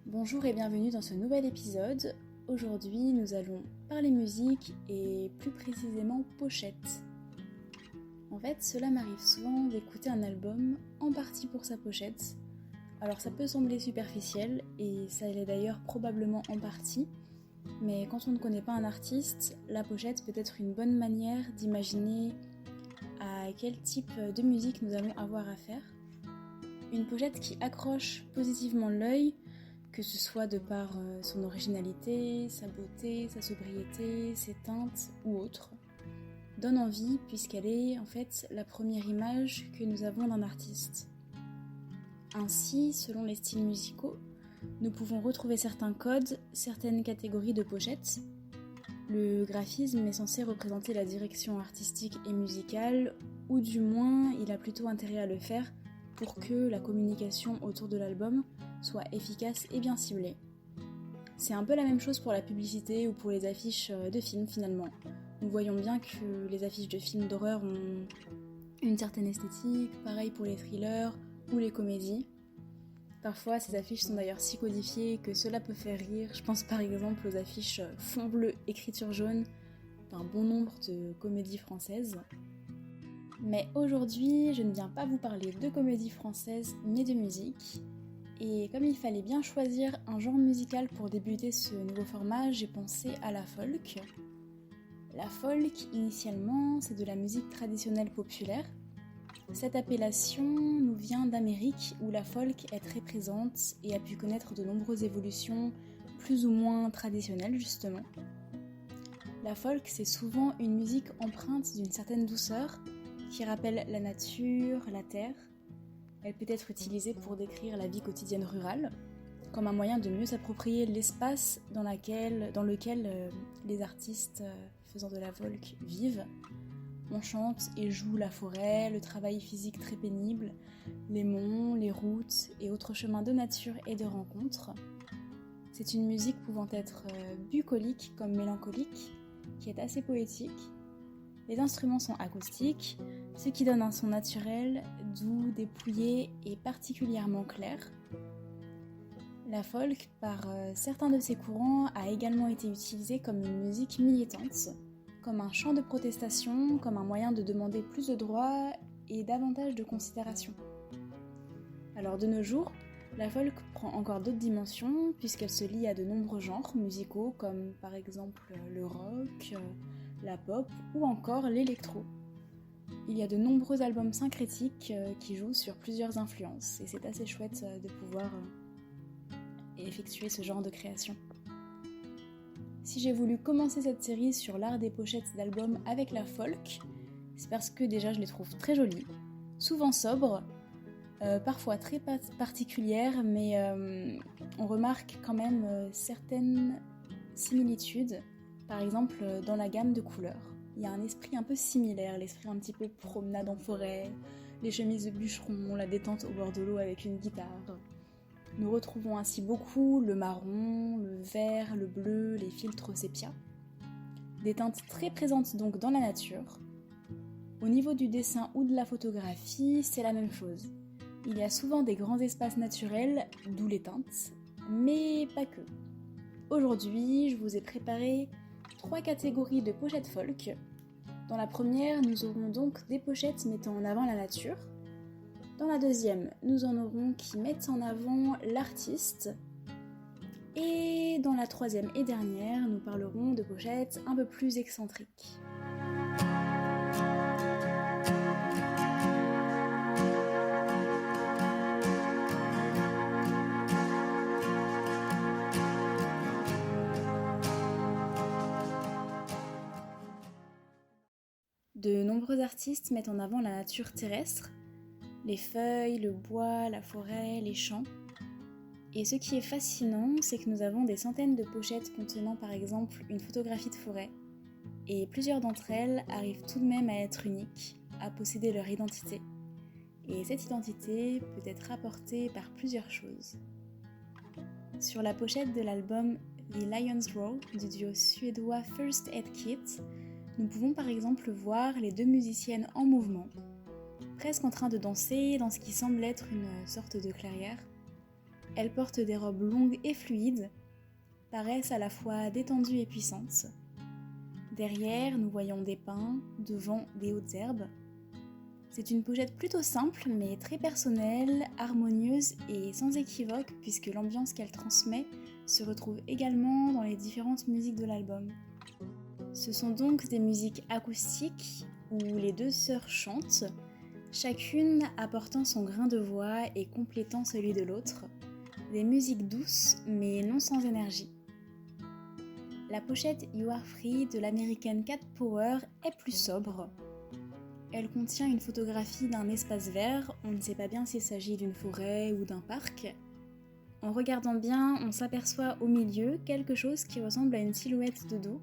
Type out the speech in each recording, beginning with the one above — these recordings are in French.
Bonjour et bienvenue dans ce nouvel épisode. Aujourd'hui, nous allons parler musique et plus précisément pochette. En fait, cela m'arrive souvent d'écouter un album en partie pour sa pochette. Alors ça peut sembler superficiel et ça l'est d'ailleurs probablement en partie, mais quand on ne connaît pas un artiste, la pochette peut être une bonne manière d'imaginer à quel type de musique nous allons avoir affaire. Une pochette qui accroche positivement l'œil, que ce soit de par son originalité, sa beauté, sa sobriété, ses teintes ou autres, donne envie puisqu'elle est en fait la première image que nous avons d'un artiste. Ainsi, selon les styles musicaux, nous pouvons retrouver certains codes, certaines catégories de pochettes. Le graphisme est censé représenter la direction artistique et musicale, ou du moins il a plutôt intérêt à le faire pour que la communication autour de l'album soit efficace et bien ciblée. C'est un peu la même chose pour la publicité ou pour les affiches de films finalement. Nous voyons bien que les affiches de films d'horreur ont une certaine esthétique, pareil pour les thrillers ou les comédies. Parfois ces affiches sont d'ailleurs si codifiées que cela peut faire rire. Je pense par exemple aux affiches fond bleu, écriture jaune d'un bon nombre de comédies françaises. Mais aujourd'hui, je ne viens pas vous parler de comédie française, mais de musique. Et comme il fallait bien choisir un genre musical pour débuter ce nouveau format, j'ai pensé à la folk. La folk, initialement, c'est de la musique traditionnelle populaire. Cette appellation nous vient d'Amérique, où la folk est très présente et a pu connaître de nombreuses évolutions plus ou moins traditionnelles, justement. La folk, c'est souvent une musique empreinte d'une certaine douceur, qui rappelle la nature, la terre. Elle peut être utilisée pour décrire la vie quotidienne rurale, comme un moyen de mieux s'approprier l'espace dans lequel les artistes faisant de la folk vivent. On chante et joue la forêt, le travail physique très pénible, les monts, les routes et autres chemins de nature et de rencontres. C'est une musique pouvant être bucolique comme mélancolique, qui est assez poétique. Les instruments sont acoustiques, ce qui donne un son naturel, doux, dépouillé et particulièrement clair. La folk, par certains de ses courants, a également été utilisée comme une musique militante, comme un chant de protestation, comme un moyen de demander plus de droits et davantage de considération. Alors de nos jours, la folk prend encore d'autres dimensions puisqu'elle se lie à de nombreux genres musicaux comme par exemple le rock, la pop ou encore l'électro. Il y a de nombreux albums syncrétiques qui jouent sur plusieurs influences et c'est assez chouette de pouvoir effectuer ce genre de création. Si j'ai voulu commencer cette série sur l'art des pochettes d'albums avec la folk, c'est parce que déjà je les trouve très jolies, souvent sobres, parfois très particulières, mais on remarque quand même certaines similitudes, par exemple dans la gamme de couleurs. Il y a un esprit un peu similaire, l'esprit un petit peu promenade en forêt, les chemises de bûcheron, la détente au bord de l'eau avec une guitare. Nous retrouvons ainsi beaucoup le marron, le vert, le bleu, les filtres sépia. Des teintes très présentes donc dans la nature. Au niveau du dessin ou de la photographie, c'est la même chose. Il y a souvent des grands espaces naturels, d'où les teintes, mais pas que. Aujourd'hui, je vous ai préparé 3 catégories de pochettes folk. Dans la première, nous aurons donc des pochettes mettant en avant la nature. Dans la deuxième, nous en aurons qui mettent en avant l'artiste. Et dans la troisième et dernière, nous parlerons de pochettes un peu plus excentriques. De nombreux artistes mettent en avant la nature terrestre, les feuilles, le bois, la forêt, les champs. Et ce qui est fascinant, c'est que nous avons des centaines de pochettes contenant par exemple une photographie de forêt, et plusieurs d'entre elles arrivent tout de même à être uniques, à posséder leur identité. Et cette identité peut être apportée par plusieurs choses. Sur la pochette de l'album The Lion's Roar du duo suédois First Aid Kit, nous pouvons par exemple voir les 2 musiciennes en mouvement, presque en train de danser dans ce qui semble être une sorte de clairière. Elles portent des robes longues et fluides, paraissent à la fois détendues et puissantes. Derrière, nous voyons des pins, devant des hautes herbes. C'est une pochette plutôt simple mais très personnelle, harmonieuse et sans équivoque puisque l'ambiance qu'elle transmet se retrouve également dans les différentes musiques de l'album. Ce sont donc des musiques acoustiques où les deux sœurs chantent, chacune apportant son grain de voix et complétant celui de l'autre. Des musiques douces mais non sans énergie. La pochette You Are Free de l'American Cat Power est plus sobre. Elle contient une photographie d'un espace vert, on ne sait pas bien s'il s'agit d'une forêt ou d'un parc. En regardant bien, on s'aperçoit au milieu quelque chose qui ressemble à une silhouette de dos.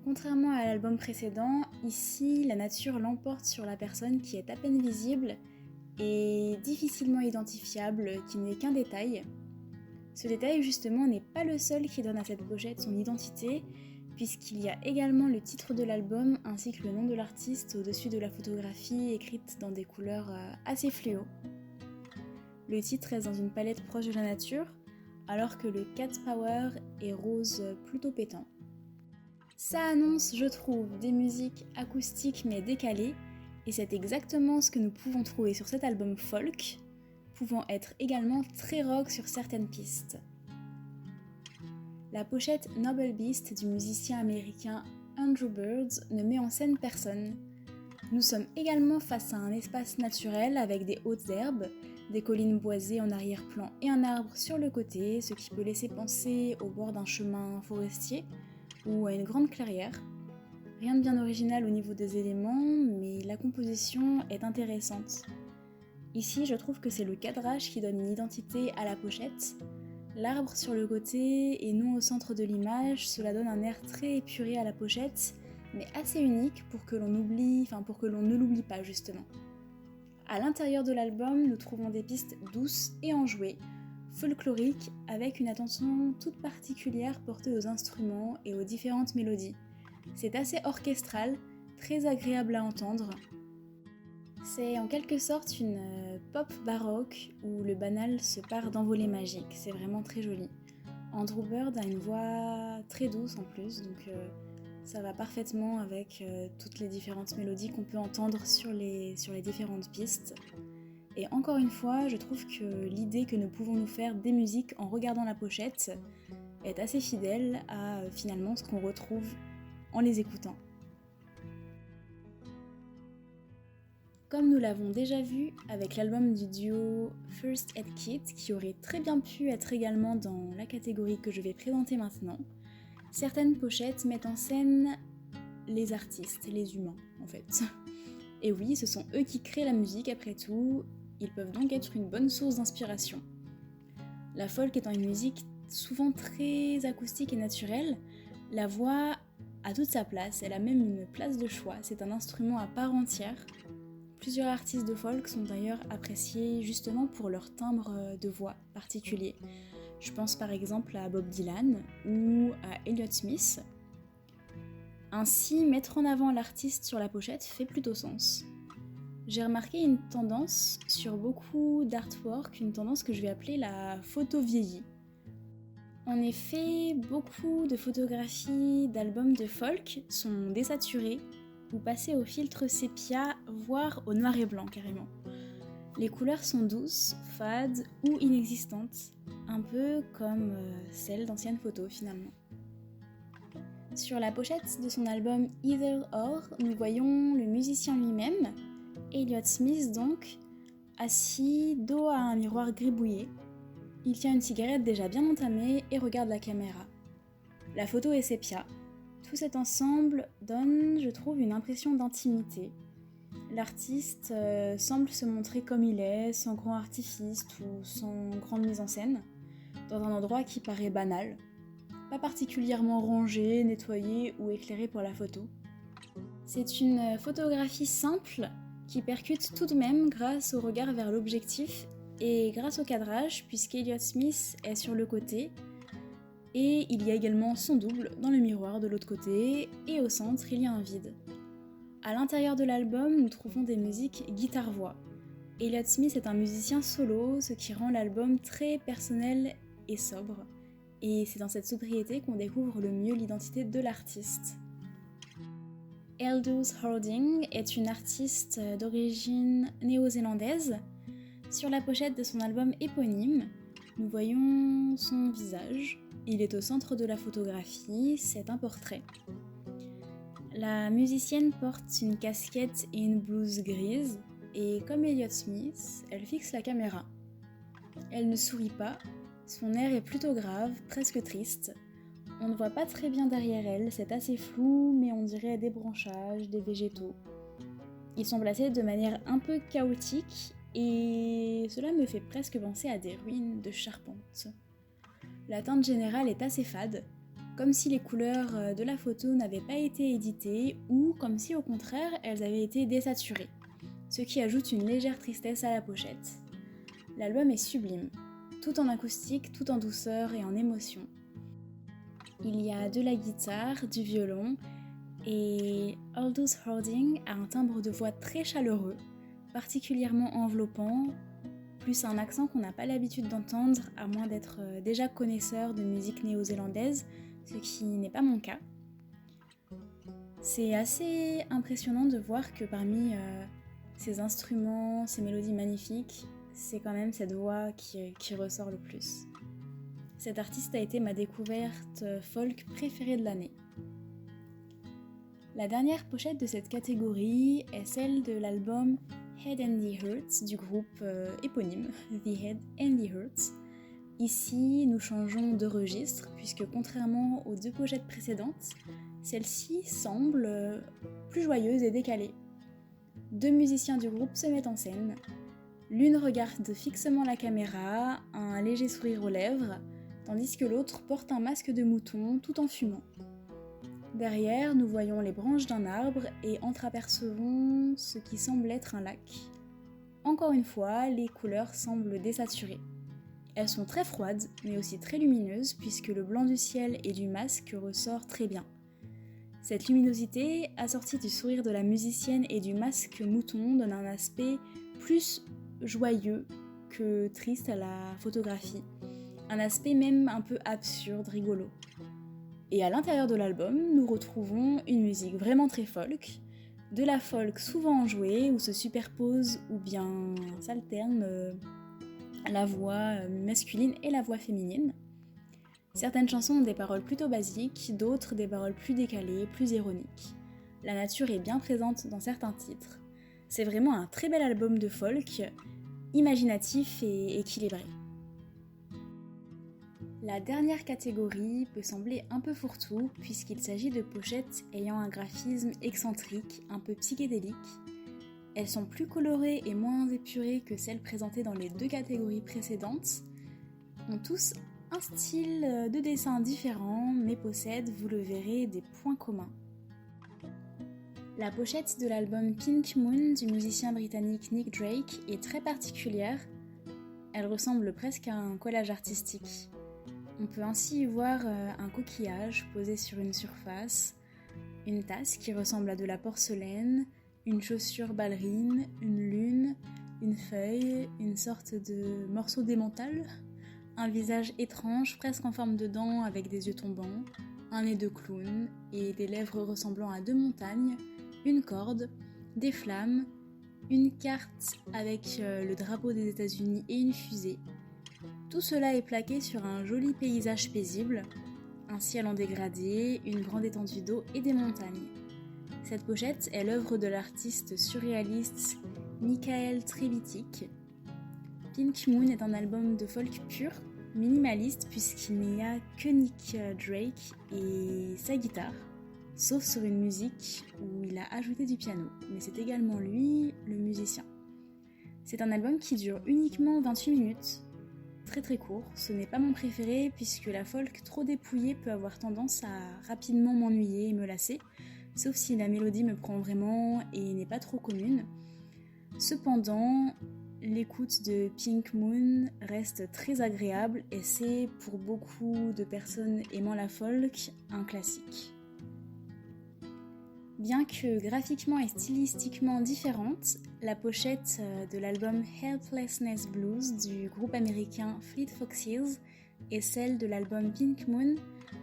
Contrairement à l'album précédent, ici la nature l'emporte sur la personne qui est à peine visible et difficilement identifiable, qui n'est qu'un détail. Ce détail justement n'est pas le seul qui donne à cette pochette son identité, puisqu'il y a également le titre de l'album ainsi que le nom de l'artiste au-dessus de la photographie écrite dans des couleurs assez fluo. Le titre reste dans une palette proche de la nature, alors que le Cat Power est rose plutôt pétant. Ça annonce, je trouve, des musiques acoustiques mais décalées, et c'est exactement ce que nous pouvons trouver sur cet album folk, pouvant être également très rock sur certaines pistes. La pochette Noble Beast du musicien américain Andrew Bird ne met en scène personne. Nous sommes également face à un espace naturel avec des hautes herbes, des collines boisées en arrière-plan et un arbre sur le côté, ce qui peut laisser penser au bord d'un chemin forestier ou à une grande clairière. Rien de bien original au niveau des éléments, mais la composition est intéressante. Ici, je trouve que c'est le cadrage qui donne une identité à la pochette. L'arbre sur le côté et non au centre de l'image, cela donne un air très épuré à la pochette, mais assez unique pour que l'on ne l'oublie pas justement. À l'intérieur de l'album, nous trouvons des pistes douces et enjouées, folkloriques, avec une attention toute particulière portée aux instruments et aux différentes mélodies. C'est assez orchestral, très agréable à entendre. C'est en quelque sorte une pop baroque où le banal se part d'envolées magiques, c'est vraiment très joli. Andrew Bird a une voix très douce en plus, donc ça va parfaitement avec toutes les différentes mélodies qu'on peut entendre sur les différentes pistes. Et encore une fois, je trouve que l'idée que nous pouvons nous faire des musiques en regardant la pochette est assez fidèle à finalement ce qu'on retrouve en les écoutant. Comme nous l'avons déjà vu avec l'album du duo First Aid Kit, qui aurait très bien pu être également dans la catégorie que je vais présenter maintenant, certaines pochettes mettent en scène les artistes, les humains en fait. Et oui, ce sont eux qui créent la musique après tout, ils peuvent donc être une bonne source d'inspiration. La folk étant une musique souvent très acoustique et naturelle, la voix a toute sa place, elle a même une place de choix, c'est un instrument à part entière. Plusieurs artistes de folk sont d'ailleurs appréciés justement pour leur timbre de voix particulier. Je pense par exemple à Bob Dylan ou à Elliott Smith. Ainsi, mettre en avant l'artiste sur la pochette fait plutôt sens. J'ai remarqué une tendance sur beaucoup d'artwork, une tendance que je vais appeler la photo vieillie. En effet, beaucoup de photographies d'albums de folk sont désaturées ou passées au filtre sépia, voire au noir et blanc carrément. Les couleurs sont douces, fades ou inexistantes, un peu comme celles d'anciennes photos finalement. Sur la pochette de son album Either Or, nous voyons le musicien lui-même, Elliott Smith donc, assis dos à un miroir gribouillé. Il tient une cigarette déjà bien entamée et regarde la caméra. La photo est sépia. Tout cet ensemble donne, je trouve, une impression d'intimité. L'artiste semble se montrer comme il est, sans grand artifice ou sans grande mise en scène, dans un endroit qui paraît banal, pas particulièrement rangé, nettoyé ou éclairé pour la photo. C'est une photographie simple qui percute tout de même grâce au regard vers l'objectif et grâce au cadrage, puisqu'Elliott Smith est sur le côté, et il y a également son double dans le miroir de l'autre côté, et au centre il y a un vide. À l'intérieur de l'album, nous trouvons des musiques guitare-voix. Elliott Smith est un musicien solo, ce qui rend l'album très personnel et sobre. Et c'est dans cette sobriété qu'on découvre le mieux l'identité de l'artiste. Aldous Harding est une artiste d'origine néo-zélandaise. Sur la pochette de son album éponyme, nous voyons son visage. Il est au centre de la photographie, c'est un portrait. La musicienne porte une casquette et une blouse grise, et comme Elliott Smith, elle fixe la caméra. Elle ne sourit pas, son air est plutôt grave, presque triste. On ne voit pas très bien derrière elle, c'est assez flou, mais on dirait des branchages, des végétaux. Ils sont placés de manière un peu chaotique, et cela me fait presque penser à des ruines de charpente. La teinte générale est assez fade, comme si les couleurs de la photo n'avaient pas été éditées, ou comme si au contraire elles avaient été désaturées, ce qui ajoute une légère tristesse à la pochette. L'album est sublime, tout en acoustique, tout en douceur et en émotion. Il y a de la guitare, du violon, et Aldous Harding a un timbre de voix très chaleureux, particulièrement enveloppant, plus un accent qu'on n'a pas l'habitude d'entendre, à moins d'être déjà connaisseur de musique néo-zélandaise, ce qui n'est pas mon cas. C'est assez impressionnant de voir que parmi ces instruments, ces mélodies magnifiques, c'est quand même cette voix qui ressort le plus. Cet artiste a été ma découverte folk préférée de l'année. La dernière pochette de cette catégorie est celle de l'album Head and the Hurts du groupe éponyme The Head and the Hurts. Ici, nous changeons de registre puisque contrairement aux deux pochettes précédentes, celle-ci semble plus joyeuse et décalée. Deux musiciens du groupe se mettent en scène. L'une regarde fixement la caméra, un léger sourire aux lèvres, tandis que l'autre porte un masque de mouton tout en fumant. Derrière, nous voyons les branches d'un arbre et entreapercevons ce qui semble être un lac. Encore une fois, les couleurs semblent désaturées. Elles sont très froides, mais aussi très lumineuses, puisque le blanc du ciel et du masque ressort très bien. Cette luminosité, assortie du sourire de la musicienne et du masque mouton, donne un aspect plus joyeux que triste à la photographie. Un aspect même un peu absurde, rigolo. Et à l'intérieur de l'album, nous retrouvons une musique vraiment très folk, de la folk souvent enjouée, où se superposent ou bien s'alternent la voix masculine et la voix féminine. Certaines chansons ont des paroles plutôt basiques, d'autres des paroles plus décalées, plus ironiques. La nature est bien présente dans certains titres. C'est vraiment un très bel album de folk, imaginatif et équilibré. La dernière catégorie peut sembler un peu fourre-tout puisqu'il s'agit de pochettes ayant un graphisme excentrique, un peu psychédélique. Elles sont plus colorées et moins épurées que celles présentées dans les deux catégories précédentes, ont tous un style de dessin différent mais possèdent, vous le verrez, des points communs. La pochette de l'album Pink Moon du musicien britannique Nick Drake est très particulière. Elle ressemble presque à un collage artistique. On peut ainsi y voir un coquillage posé sur une surface, une tasse qui ressemble à de la porcelaine, une chaussure ballerine, une lune, une feuille, une sorte de morceau d'émental, un visage étrange presque en forme de dent avec des yeux tombants, un nez de clown et des lèvres ressemblant à deux montagnes, une corde, des flammes, une carte avec le drapeau des États-Unis et une fusée. Tout cela est plaqué sur un joli paysage paisible, un ciel en dégradé, une grande étendue d'eau et des montagnes. Cette pochette est l'œuvre de l'artiste surréaliste Michael Trevithick. Pink Moon est un album de folk pur, minimaliste puisqu'il n'y a que Nick Drake et sa guitare, sauf sur une musique où il a ajouté du piano, mais c'est également lui le musicien. C'est un album qui dure uniquement 28 minutes, très très court. Ce n'est pas mon préféré puisque la folk trop dépouillée peut avoir tendance à rapidement m'ennuyer et me lasser, sauf si la mélodie me prend vraiment et n'est pas trop commune. Cependant, l'écoute de Pink Moon reste très agréable et c'est, pour beaucoup de personnes aimant la folk, un classique. Bien que graphiquement et stylistiquement différente, la pochette de l'album Helplessness Blues du groupe américain Fleet Foxes et celle de l'album Pink Moon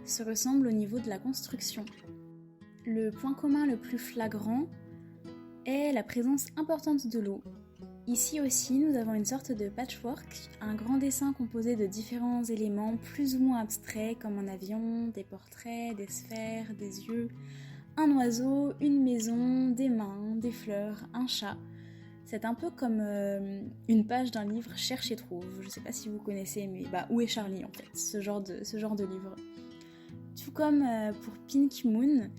se ressemblent au niveau de la construction. Le point commun le plus flagrant est la présence importante de l'eau. Ici aussi, nous avons une sorte de patchwork, un grand dessin composé de différents éléments plus ou moins abstraits comme un avion, des portraits, des sphères, des yeux, un oiseau, une maison, des mains, des fleurs, un chat. C'est un peu comme une page d'un livre Cherche et trouve. Je sais pas si vous connaissez, mais Où est Charlie en fait, ce genre de livre. Tout comme pour Pink Moon,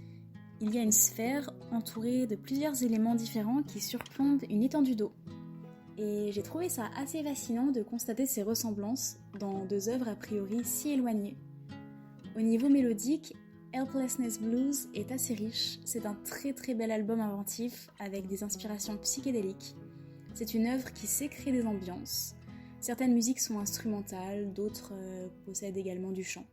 il y a une sphère entourée de plusieurs éléments différents qui surplombent une étendue d'eau. Et j'ai trouvé ça assez fascinant de constater ces ressemblances dans deux œuvres a priori si éloignées. Au niveau mélodique, Helplessness Blues est assez riche, c'est un très très bel album inventif avec des inspirations psychédéliques. C'est une œuvre qui sait créer des ambiances. Certaines musiques sont instrumentales, d'autres possèdent également du chant.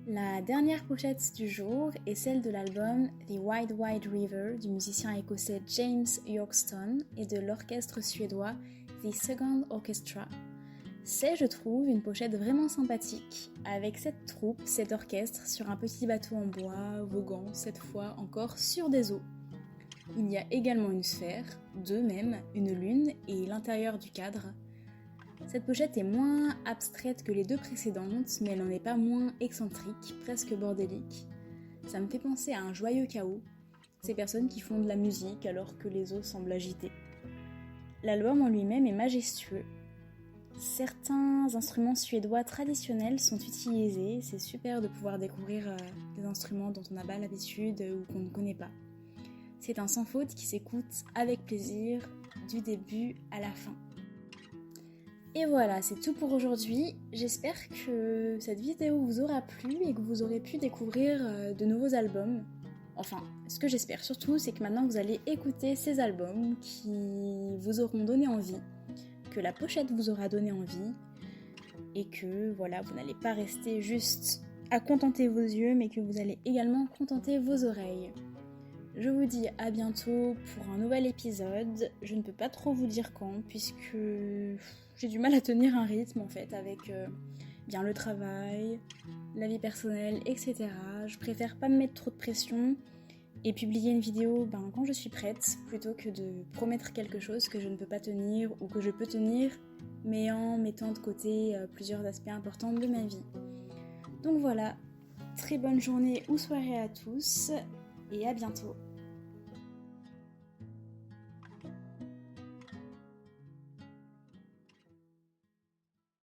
La dernière pochette du jour est celle de l'album The Wide Wide River du musicien écossais James Yorkston et de l'orchestre suédois The Second Orchestra. C'est, je trouve, une pochette vraiment sympathique, avec cette troupe, cet orchestre, sur un petit bateau en bois, voguant, cette fois encore sur des eaux. Il y a également une sphère, deux même, une lune et l'intérieur du cadre. Cette pochette est moins abstraite que les deux précédentes, mais elle n'en est pas moins excentrique, presque bordélique. Ça me fait penser à un joyeux chaos, ces personnes qui font de la musique alors que les eaux semblent agitées. L'album en lui-même est majestueux. Certains instruments suédois traditionnels sont utilisés, c'est super de pouvoir découvrir des instruments dont on n'a pas l'habitude ou qu'on ne connaît pas. C'est un sans faute qui s'écoute avec plaisir, du début à la fin. Et voilà, c'est tout pour aujourd'hui. J'espère que cette vidéo vous aura plu et que vous aurez pu découvrir de nouveaux albums. Enfin, ce que j'espère surtout, c'est que maintenant vous allez écouter ces albums qui vous auront donné envie, que la pochette vous aura donné envie, et que voilà, vous n'allez pas rester juste à contenter vos yeux, mais que vous allez également contenter vos oreilles. Je vous dis à bientôt pour un nouvel épisode. Je ne peux pas trop vous dire quand, puisque j'ai du mal à tenir un rythme en fait avec bien le travail, la vie personnelle, etc. Je préfère pas me mettre trop de pression et publier une vidéo quand je suis prête, plutôt que de promettre quelque chose que je ne peux pas tenir ou que je peux tenir, mais en mettant de côté plusieurs aspects importants de ma vie. Donc voilà, très bonne journée ou soirée à tous, et à bientôt.